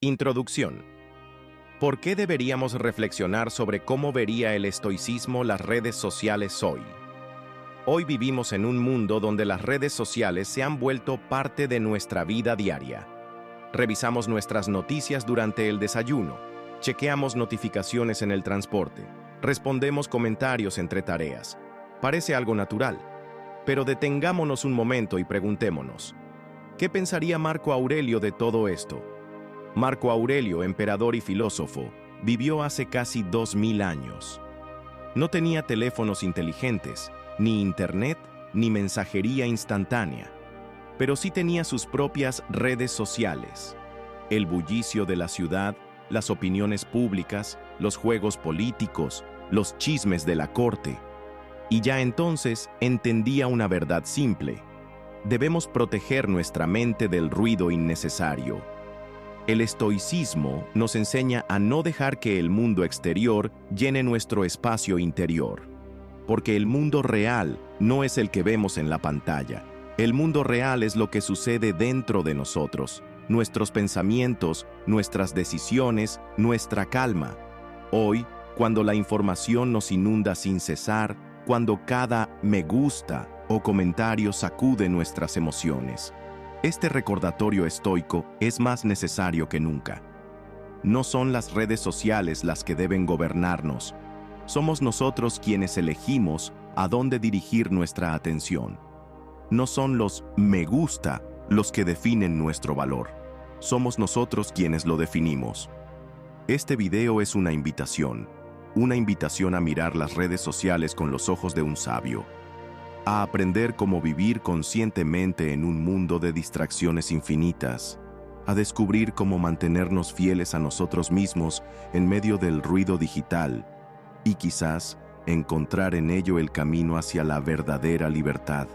Introducción. ¿Por qué deberíamos reflexionar sobre cómo vería el estoicismo las redes sociales hoy? Hoy vivimos en un mundo donde las redes sociales se han vuelto parte de nuestra vida diaria. Revisamos nuestras noticias durante el desayuno, chequeamos notificaciones en el transporte, respondemos comentarios entre tareas. Parece algo natural, pero detengámonos un momento y preguntémonos, ¿qué pensaría Marco Aurelio de todo esto? Marco Aurelio, emperador y filósofo, vivió hace casi 2000 años. No tenía teléfonos inteligentes, ni internet, ni mensajería instantánea, pero sí tenía sus propias redes sociales. El bullicio de la ciudad, las opiniones públicas, los juegos políticos, los chismes de la corte. Y ya entonces entendía una verdad simple: debemos proteger nuestra mente del ruido innecesario. El estoicismo nos enseña a no dejar que el mundo exterior llene nuestro espacio interior, porque el mundo real no es el que vemos en la pantalla. El mundo real es lo que sucede dentro de nosotros, nuestros pensamientos, nuestras decisiones, nuestra calma. Hoy, cuando la información nos inunda sin cesar, cuando cada me gusta o comentario sacude nuestras emociones, este recordatorio estoico es más necesario que nunca. No son las redes sociales las que deben gobernarnos. Somos nosotros quienes elegimos a dónde dirigir nuestra atención. No son los me gusta los que definen nuestro valor. Somos nosotros quienes lo definimos. Este video es una invitación a mirar las redes sociales con los ojos de un sabio, a aprender cómo vivir conscientemente en un mundo de distracciones infinitas, a descubrir cómo mantenernos fieles a nosotros mismos en medio del ruido digital y quizás encontrar en ello el camino hacia la verdadera libertad.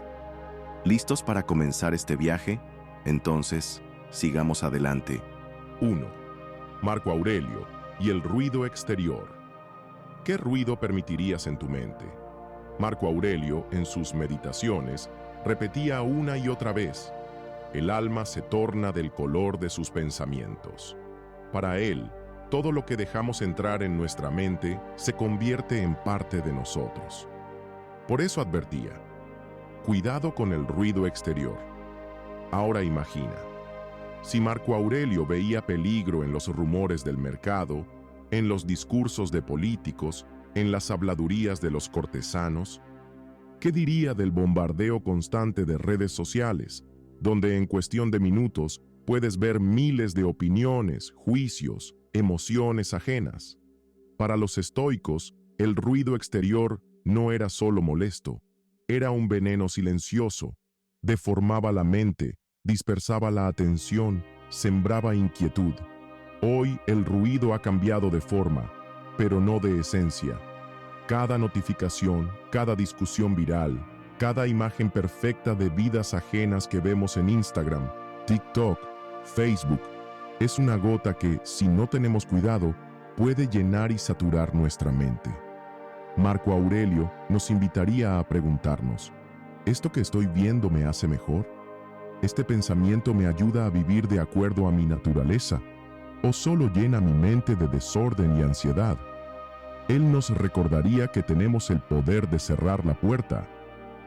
¿Listos para comenzar este viaje? Entonces, sigamos adelante. 1. Marco Aurelio y el ruido exterior. ¿Qué ruido permitirías en tu mente? Marco Aurelio, en sus meditaciones, repetía una y otra vez: el alma se torna del color de sus pensamientos. Para él, todo lo que dejamos entrar en nuestra mente se convierte en parte de nosotros. Por eso advertía: cuidado con el ruido exterior. Ahora imagina, si Marco Aurelio veía peligro en los rumores del mercado, en los discursos de políticos, en las habladurías de los cortesanos, ¿qué diría del bombardeo constante de redes sociales, donde en cuestión de minutos puedes ver miles de opiniones, juicios, emociones ajenas? Para los estoicos, el ruido exterior no era solo molesto, era un veneno silencioso, deformaba la mente, dispersaba la atención, sembraba inquietud. Hoy el ruido ha cambiado de forma, pero no de esencia. Cada notificación, cada discusión viral, cada imagen perfecta de vidas ajenas que vemos en Instagram, TikTok, Facebook, es una gota que, si no tenemos cuidado, puede llenar y saturar nuestra mente. Marco Aurelio nos invitaría a preguntarnos: ¿esto que estoy viendo me hace mejor? ¿Este pensamiento me ayuda a vivir de acuerdo a mi naturaleza? ¿O solo llena mi mente de desorden y ansiedad? Él nos recordaría que tenemos el poder de cerrar la puerta,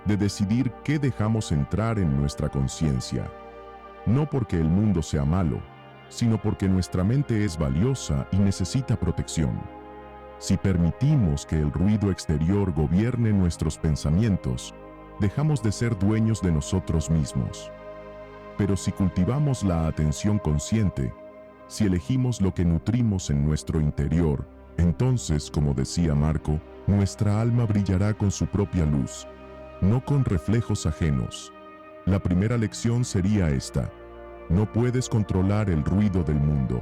de decidir qué dejamos entrar en nuestra conciencia. No porque el mundo sea malo, sino porque nuestra mente es valiosa y necesita protección. Si permitimos que el ruido exterior gobierne nuestros pensamientos, dejamos de ser dueños de nosotros mismos. Pero si cultivamos la atención consciente, si elegimos lo que nutrimos en nuestro interior, entonces, como decía Marco, nuestra alma brillará con su propia luz, no con reflejos ajenos. La primera lección sería esta: no puedes controlar el ruido del mundo,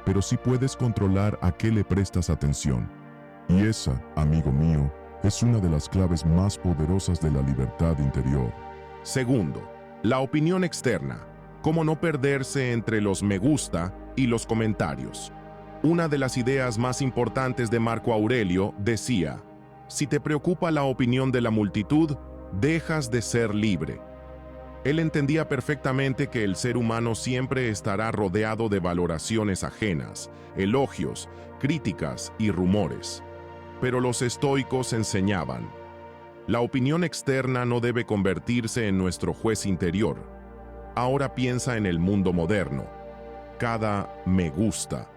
pero sí puedes controlar a qué le prestas atención. Y esa, amigo mío, es una de las claves más poderosas de la libertad interior. Segundo, la opinión externa. Cómo no perderse entre los me gusta y los comentarios. Una de las ideas más importantes de Marco Aurelio decía: si te preocupa la opinión de la multitud, dejas de ser libre. Él entendía perfectamente que el ser humano siempre estará rodeado de valoraciones ajenas, elogios, críticas y rumores. Pero los estoicos enseñaban: la opinión externa no debe convertirse en nuestro juez interior. Ahora piensa en el mundo moderno. Cada me gusta,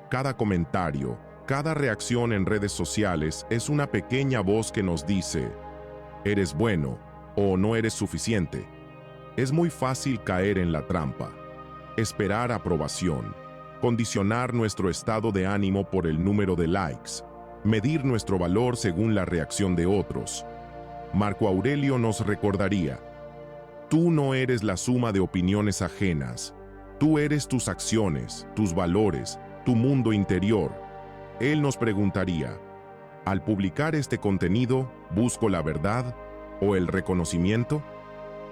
cada comentario, cada reacción en redes sociales es una pequeña voz que nos dice: eres bueno o no eres suficiente. Es muy fácil caer en la trampa, esperar aprobación, condicionar nuestro estado de ánimo por el número de likes, medir nuestro valor según la reacción de otros. Marco Aurelio nos recordaría: tú no eres la suma de opiniones ajenas, tú eres tus acciones, tus valores, tu mundo interior. Él nos preguntaría: al publicar este contenido, ¿busco la verdad o el reconocimiento?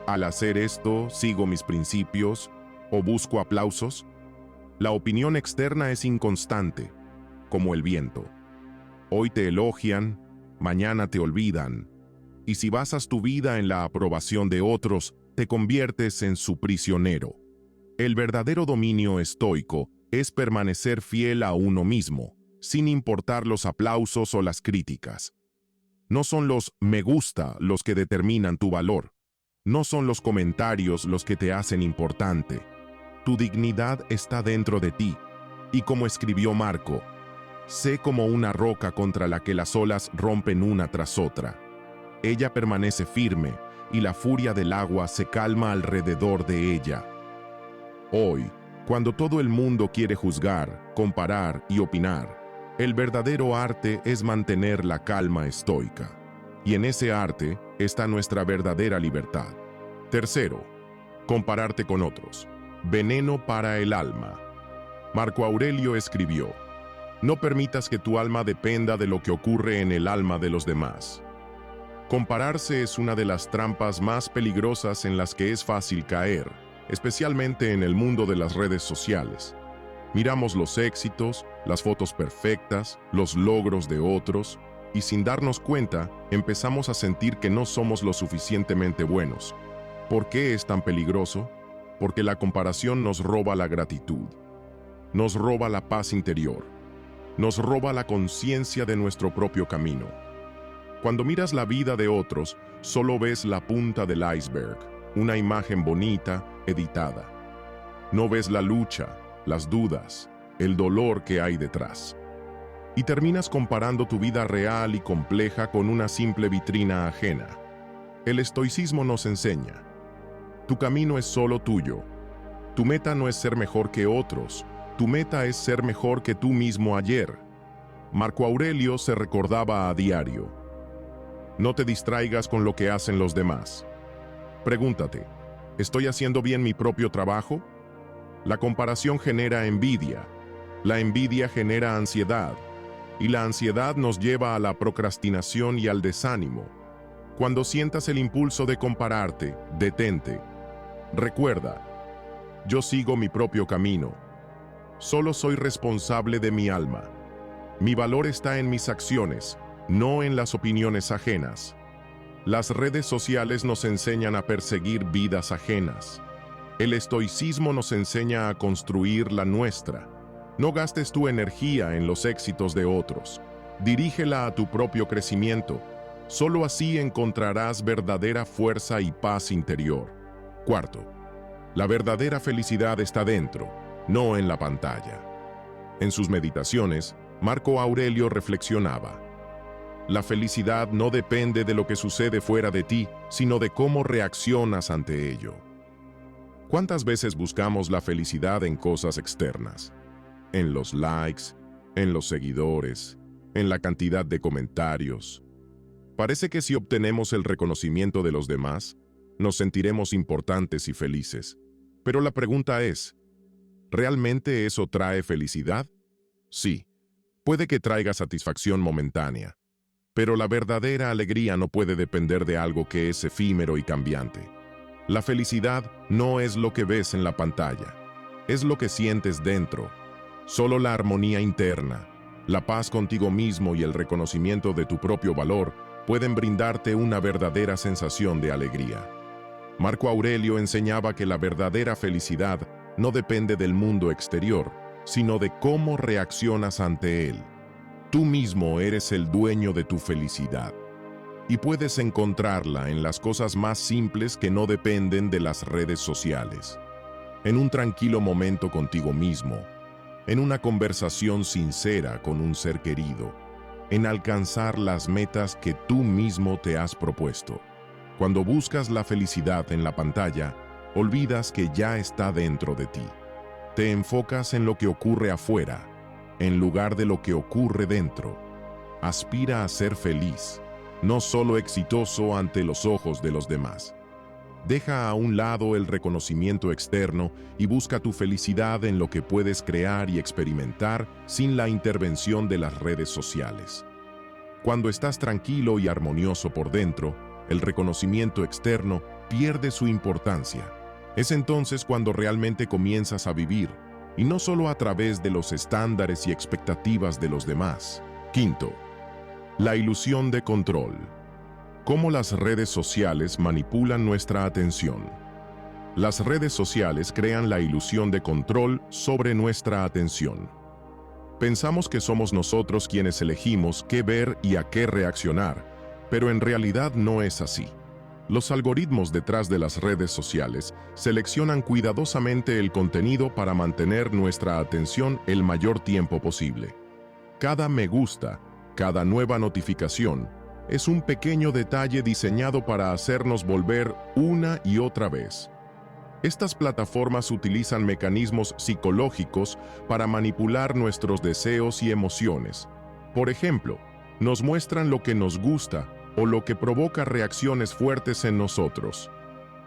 Al hacer esto, ¿sigo mis principios o busco aplausos? La opinión externa es inconstante, como el viento. Hoy te elogian, mañana te olvidan, y si basas tu vida en la aprobación de otros, te conviertes en su prisionero. El verdadero dominio estoico es permanecer fiel a uno mismo, sin importar los aplausos o las críticas. No son los me gusta los que determinan tu valor. No son los comentarios los que te hacen importante. Tu dignidad está dentro de ti, y como escribió Marco: sé como una roca contra la que las olas rompen una tras otra. Ella permanece firme, y la furia del agua se calma alrededor de ella. Hoy, cuando todo el mundo quiere juzgar, comparar y opinar, el verdadero arte es mantener la calma estoica. Y en ese arte está nuestra verdadera libertad. Tercero, compararte con otros. Veneno para el alma. Marco Aurelio escribió: no permitas que tu alma dependa de lo que ocurre en el alma de los demás. Compararse es una de las trampas más peligrosas en las que es fácil caer, especialmente en el mundo de las redes sociales. Miramos los éxitos, las fotos perfectas, los logros de otros, y sin darnos cuenta, empezamos a sentir que no somos lo suficientemente buenos. ¿Por qué es tan peligroso? Porque la comparación nos roba la gratitud, nos roba la paz interior, nos roba la conciencia de nuestro propio camino. Cuando miras la vida de otros, solo ves la punta del iceberg, una imagen bonita, editada. No ves la lucha, las dudas, el dolor que hay detrás. Y terminas comparando tu vida real y compleja con una simple vitrina ajena. El estoicismo nos enseña: tu camino es solo tuyo. Tu meta no es ser mejor que otros, tu meta es ser mejor que tú mismo ayer. Marco Aurelio se recordaba a diario: no te distraigas con lo que hacen los demás. Pregúntate: ¿estoy haciendo bien mi propio trabajo? La comparación genera envidia, la envidia genera ansiedad, y la ansiedad nos lleva a la procrastinación y al desánimo. Cuando sientas el impulso de compararte, detente. Recuerda: yo sigo mi propio camino. Solo soy responsable de mi alma. Mi valor está en mis acciones, no en las opiniones ajenas. Las redes sociales nos enseñan a perseguir vidas ajenas. El estoicismo nos enseña a construir la nuestra. No gastes tu energía en los éxitos de otros. Dirígela a tu propio crecimiento. Solo así encontrarás verdadera fuerza y paz interior. Cuarto, la verdadera felicidad está dentro, no en la pantalla. En sus meditaciones, Marco Aurelio reflexionaba: la felicidad no depende de lo que sucede fuera de ti, sino de cómo reaccionas ante ello. ¿Cuántas veces buscamos la felicidad en cosas externas? En los likes, en los seguidores, en la cantidad de comentarios. Parece que si obtenemos el reconocimiento de los demás, nos sentiremos importantes y felices. Pero la pregunta es: ¿realmente eso trae felicidad? Sí, puede que traiga satisfacción momentánea, pero la verdadera alegría no puede depender de algo que es efímero y cambiante. La felicidad no es lo que ves en la pantalla, es lo que sientes dentro. Solo la armonía interna, la paz contigo mismo y el reconocimiento de tu propio valor pueden brindarte una verdadera sensación de alegría. Marco Aurelio enseñaba que la verdadera felicidad no depende del mundo exterior, sino de cómo reaccionas ante él. Tú mismo eres el dueño de tu felicidad, y puedes encontrarla en las cosas más simples que no dependen de las redes sociales. En un tranquilo momento contigo mismo, en una conversación sincera con un ser querido, en alcanzar las metas que tú mismo te has propuesto. Cuando buscas la felicidad en la pantalla, olvidas que ya está dentro de ti. Te enfocas en lo que ocurre afuera, en lugar de lo que ocurre dentro. Aspira a ser feliz, no solo exitoso ante los ojos de los demás. Deja a un lado el reconocimiento externo y busca tu felicidad en lo que puedes crear y experimentar sin la intervención de las redes sociales. Cuando estás tranquilo y armonioso por dentro, el reconocimiento externo pierde su importancia. Es entonces cuando realmente comienzas a vivir, y no solo a través de los estándares y expectativas de los demás. Quinto, la ilusión de control. ¿Cómo las redes sociales manipulan nuestra atención? Las redes sociales crean la ilusión de control sobre nuestra atención. Pensamos que somos nosotros quienes elegimos qué ver y a qué reaccionar, pero en realidad no es así. Los algoritmos detrás de las redes sociales seleccionan cuidadosamente el contenido para mantener nuestra atención el mayor tiempo posible. Cada me gusta, cada nueva notificación, es un pequeño detalle diseñado para hacernos volver una y otra vez. Estas plataformas utilizan mecanismos psicológicos para manipular nuestros deseos y emociones. Por ejemplo, nos muestran lo que nos gusta o lo que provoca reacciones fuertes en nosotros.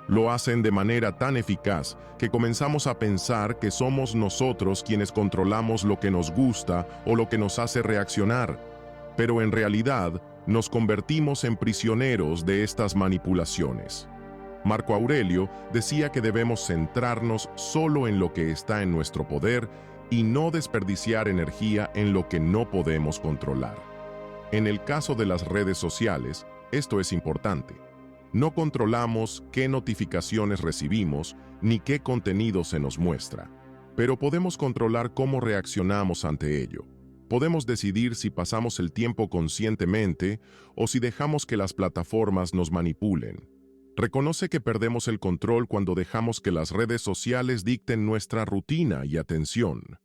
Lo hacen de manera tan eficaz que comenzamos a pensar que somos nosotros quienes controlamos lo que nos gusta o lo que nos hace reaccionar, pero en realidad nos convertimos en prisioneros de estas manipulaciones. Marco Aurelio decía que debemos centrarnos solo en lo que está en nuestro poder y no desperdiciar energía en lo que no podemos controlar. En el caso de las redes sociales, esto es importante. No controlamos qué notificaciones recibimos ni qué contenido se nos muestra, pero podemos controlar cómo reaccionamos ante ello. Podemos decidir si pasamos el tiempo conscientemente o si dejamos que las plataformas nos manipulen. Reconoce que perdemos el control cuando dejamos que las redes sociales dicten nuestra rutina y atención.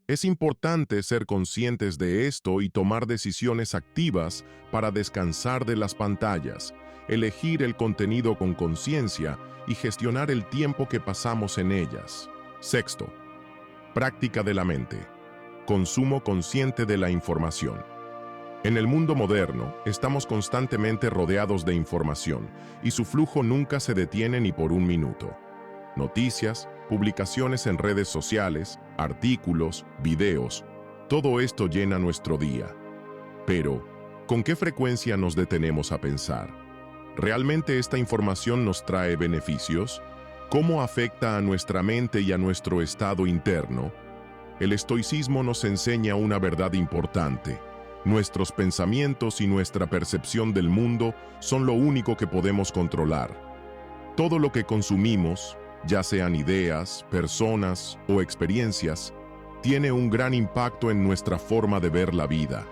Es importante ser conscientes de esto y tomar decisiones activas para descansar de las pantallas, elegir el contenido con conciencia y gestionar el tiempo que pasamos en ellas. Sexto, práctica de la mente. Consumo consciente de la información. En el mundo moderno, estamos constantemente rodeados de información y su flujo nunca se detiene ni por un minuto. Noticias, publicaciones en redes sociales, artículos, videos, todo esto llena nuestro día. Pero, ¿con qué frecuencia nos detenemos a pensar? ¿Realmente esta información nos trae beneficios? ¿Cómo afecta a nuestra mente y a nuestro estado interno? El estoicismo nos enseña una verdad importante. Nuestros pensamientos y nuestra percepción del mundo son lo único que podemos controlar. Todo lo que consumimos, ya sean ideas, personas o experiencias, tiene un gran impacto en nuestra forma de ver la vida.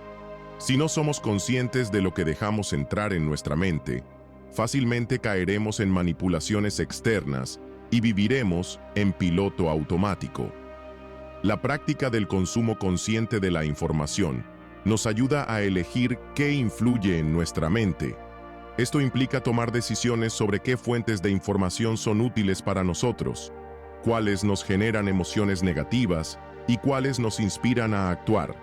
Si no somos conscientes de lo que dejamos entrar en nuestra mente, fácilmente caeremos en manipulaciones externas y viviremos en piloto automático. La práctica del consumo consciente de la información nos ayuda a elegir qué influye en nuestra mente. Esto implica tomar decisiones sobre qué fuentes de información son útiles para nosotros, cuáles nos generan emociones negativas y cuáles nos inspiran a actuar.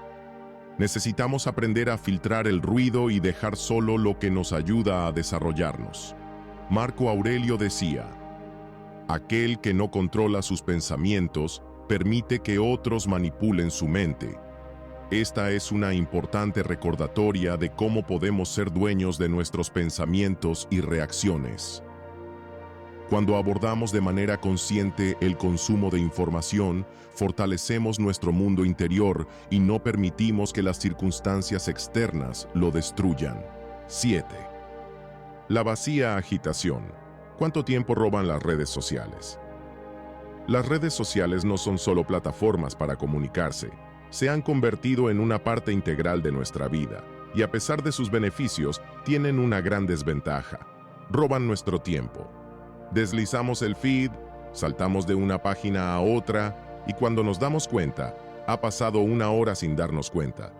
Necesitamos aprender a filtrar el ruido y dejar solo lo que nos ayuda a desarrollarnos. Marco Aurelio decía: aquel que no controla sus pensamientos permite que otros manipulen su mente. Esta es una importante recordatoria de cómo podemos ser dueños de nuestros pensamientos y reacciones. Cuando abordamos de manera consciente el consumo de información, fortalecemos nuestro mundo interior y no permitimos que las circunstancias externas lo destruyan. 7. La vacía agitación. ¿Cuánto tiempo roban las redes sociales? Las redes sociales no son solo plataformas para comunicarse, se han convertido en una parte integral de nuestra vida, y a pesar de sus beneficios, tienen una gran desventaja. Roban nuestro tiempo. Deslizamos el feed, saltamos de una página a otra, y cuando nos damos cuenta, ha pasado una hora sin darnos cuenta.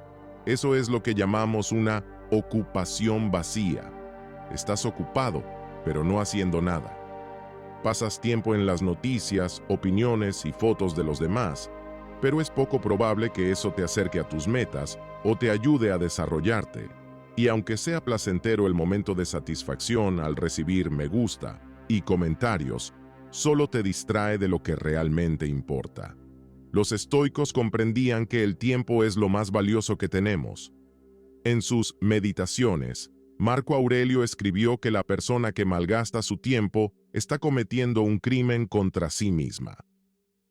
Eso es lo que llamamos una ocupación vacía. Estás ocupado, pero no haciendo nada. Pasas tiempo en las noticias, opiniones y fotos de los demás, pero es poco probable que eso te acerque a tus metas o te ayude a desarrollarte. Y aunque sea placentero el momento de satisfacción al recibir me gusta y comentarios, solo te distrae de lo que realmente importa. Los estoicos comprendían que el tiempo es lo más valioso que tenemos. En sus Meditaciones, Marco Aurelio escribió que la persona que malgasta su tiempo está cometiendo un crimen contra sí misma.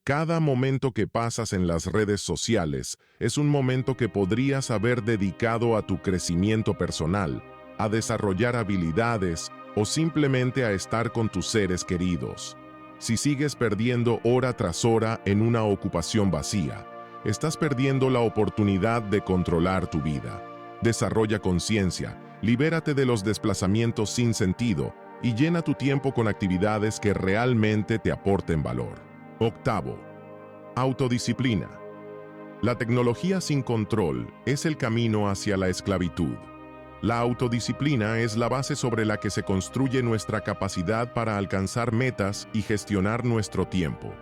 Cada momento que pasas en las redes sociales es un momento que podrías haber dedicado a tu crecimiento personal, a desarrollar habilidades o simplemente a estar con tus seres queridos. Si sigues perdiendo hora tras hora en una ocupación vacía, estás perdiendo la oportunidad de controlar tu vida. Desarrolla conciencia, libérate de los desplazamientos sin sentido y llena tu tiempo con actividades que realmente te aporten valor. Octavo, autodisciplina. La tecnología sin control es el camino hacia la esclavitud. La autodisciplina es la base sobre la que se construye nuestra capacidad para alcanzar metas y gestionar nuestro tiempo.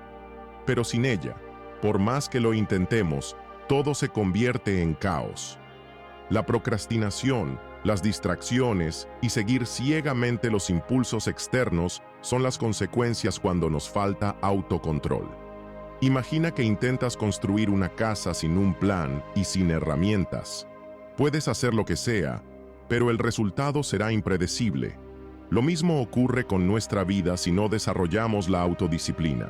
Pero sin ella, por más que lo intentemos, todo se convierte en caos. La procrastinación, las distracciones y seguir ciegamente los impulsos externos son las consecuencias cuando nos falta autocontrol. Imagina que intentas construir una casa sin un plan y sin herramientas. Puedes hacer lo que sea, pero el resultado será impredecible. Lo mismo ocurre con nuestra vida si no desarrollamos la autodisciplina.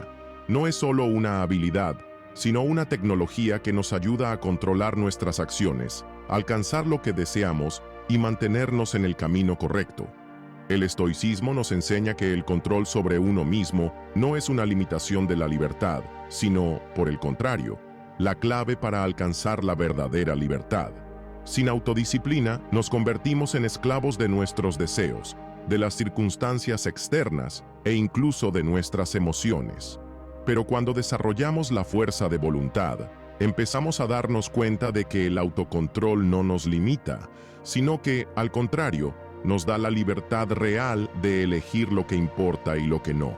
No es solo una habilidad, sino una tecnología que nos ayuda a controlar nuestras acciones, alcanzar lo que deseamos y mantenernos en el camino correcto. El estoicismo nos enseña que el control sobre uno mismo no es una limitación de la libertad, sino, por el contrario, la clave para alcanzar la verdadera libertad. Sin autodisciplina, nos convertimos en esclavos de nuestros deseos, de las circunstancias externas e incluso de nuestras emociones. Pero cuando desarrollamos la fuerza de voluntad, empezamos a darnos cuenta de que el autocontrol no nos limita, sino que, al contrario, nos da la libertad real de elegir lo que importa y lo que no.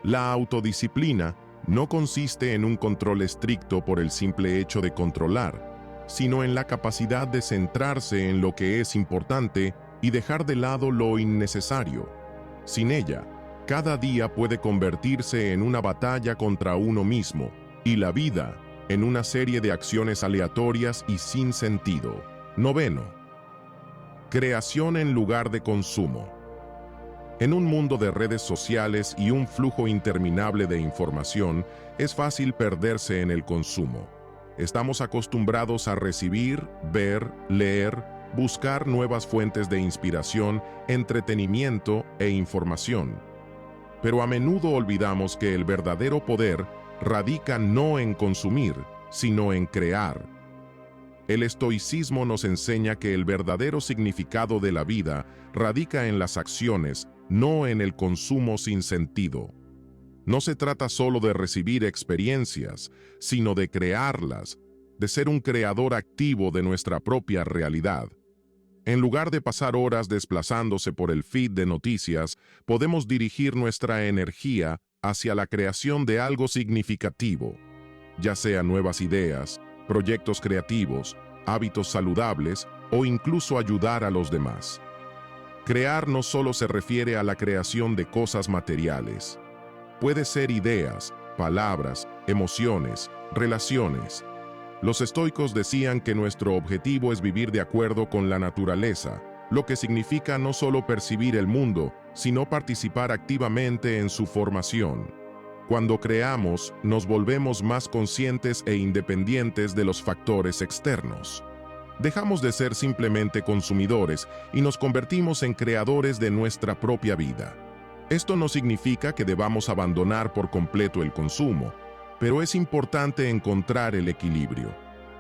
La autodisciplina no consiste en un control estricto por el simple hecho de controlar, sino en la capacidad de centrarse en lo que es importante y dejar de lado lo innecesario. Sin ella, cada día puede convertirse en una batalla contra uno mismo y la vida en una serie de acciones aleatorias y sin sentido. Noveno, creación en lugar de consumo. En un mundo de redes sociales y un flujo interminable de información, es fácil perderse en el consumo. Estamos acostumbrados a recibir, ver, leer, buscar nuevas fuentes de inspiración, entretenimiento e información. Pero a menudo olvidamos que el verdadero poder radica no en consumir, sino en crear. El estoicismo nos enseña que el verdadero significado de la vida radica en las acciones, no en el consumo sin sentido. No se trata solo de recibir experiencias, sino de crearlas, de ser un creador activo de nuestra propia realidad. En lugar de pasar horas desplazándose por el feed de noticias, podemos dirigir nuestra energía hacia la creación de algo significativo, ya sea nuevas ideas, proyectos creativos, hábitos saludables o incluso ayudar a los demás. Crear no solo se refiere a la creación de cosas materiales. Puede ser ideas, palabras, emociones, relaciones. Los estoicos decían que nuestro objetivo es vivir de acuerdo con la naturaleza, lo que significa no solo percibir el mundo, sino participar activamente en su formación. Cuando creamos, nos volvemos más conscientes e independientes de los factores externos. Dejamos de ser simplemente consumidores y nos convertimos en creadores de nuestra propia vida. Esto no significa que debamos abandonar por completo el consumo, pero es importante encontrar el equilibrio.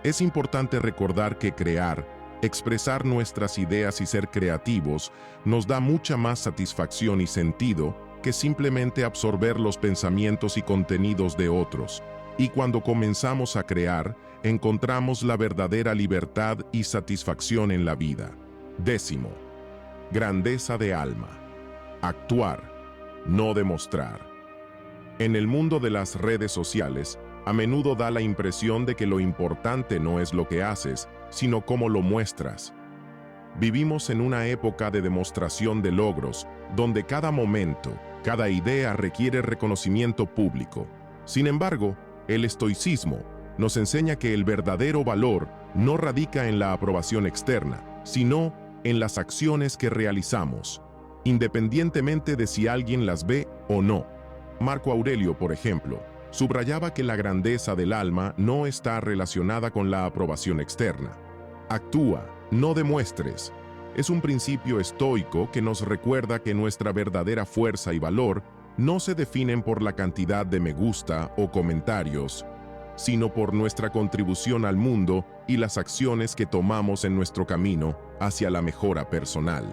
Es importante recordar que crear, expresar nuestras ideas y ser creativos nos da mucha más satisfacción y sentido que simplemente absorber los pensamientos y contenidos de otros. Y cuando comenzamos a crear, encontramos la verdadera libertad y satisfacción en la vida. 10. Grandeza de alma. Actuar, no demostrar. En el mundo de las redes sociales, a menudo da la impresión de que lo importante no es lo que haces, sino cómo lo muestras. Vivimos en una época de demostración de logros, donde cada momento, cada idea requiere reconocimiento público. Sin embargo, el estoicismo nos enseña que el verdadero valor no radica en la aprobación externa, sino en las acciones que realizamos, independientemente de si alguien las ve o no. Marco Aurelio, por ejemplo, subrayaba que la grandeza del alma no está relacionada con la aprobación externa. Actúa, no demuestres. Es un principio estoico que nos recuerda que nuestra verdadera fuerza y valor no se definen por la cantidad de me gusta o comentarios, sino por nuestra contribución al mundo y las acciones que tomamos en nuestro camino hacia la mejora personal.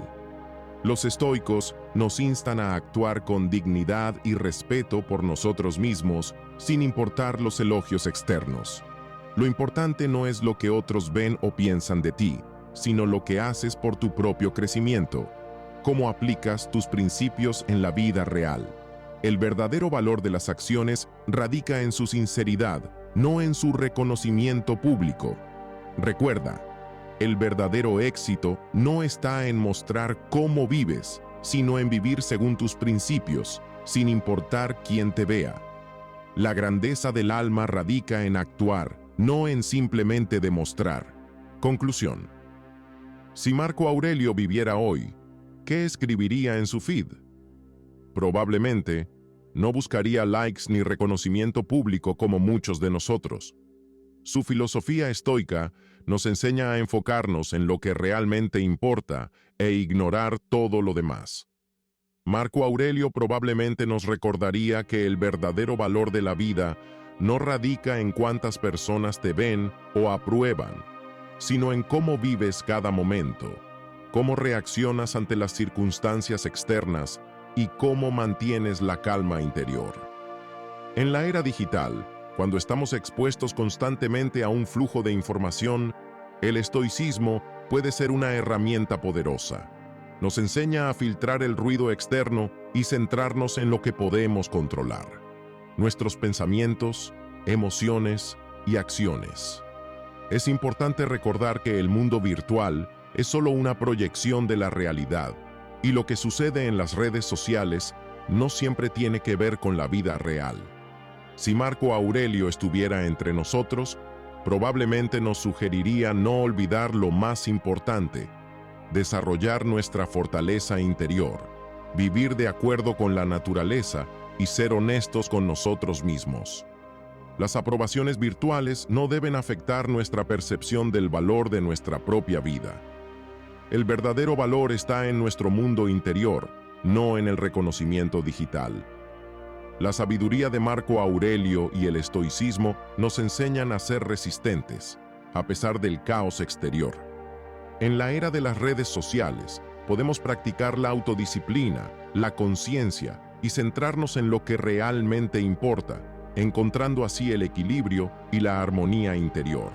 Los estoicos nos instan a actuar con dignidad y respeto por nosotros mismos, sin importar los elogios externos. Lo importante no es lo que otros ven o piensan de ti, sino lo que haces por tu propio crecimiento, cómo aplicas tus principios en la vida real. El verdadero valor de las acciones radica en su sinceridad, no en su reconocimiento público. Recuerda, el verdadero éxito no está en mostrar cómo vives, sino en vivir según tus principios, sin importar quién te vea. La grandeza del alma radica en actuar, no en simplemente demostrar. Conclusión. Si Marco Aurelio viviera hoy, ¿qué escribiría en su feed? Probablemente, no buscaría likes ni reconocimiento público como muchos de nosotros. Su filosofía estoica nos enseña a enfocarnos en lo que realmente importa e ignorar todo lo demás. Marco Aurelio probablemente nos recordaría que el verdadero valor de la vida no radica en cuántas personas te ven o aprueban, sino en cómo vives cada momento, cómo reaccionas ante las circunstancias externas y cómo mantienes la calma interior. En la era digital, cuando estamos expuestos constantemente a un flujo de información, el estoicismo puede ser una herramienta poderosa. Nos enseña a filtrar el ruido externo y centrarnos en lo que podemos controlar: nuestros pensamientos, emociones y acciones. Es importante recordar que el mundo virtual es solo una proyección de la realidad, y lo que sucede en las redes sociales no siempre tiene que ver con la vida real. Si Marco Aurelio estuviera entre nosotros, probablemente nos sugeriría no olvidar lo más importante: desarrollar nuestra fortaleza interior, vivir de acuerdo con la naturaleza y ser honestos con nosotros mismos. Las aprobaciones virtuales no deben afectar nuestra percepción del valor de nuestra propia vida. El verdadero valor está en nuestro mundo interior, no en el reconocimiento digital. La sabiduría de Marco Aurelio y el estoicismo nos enseñan a ser resistentes, a pesar del caos exterior. En la era de las redes sociales, podemos practicar la autodisciplina, la conciencia y centrarnos en lo que realmente importa, encontrando así el equilibrio y la armonía interior.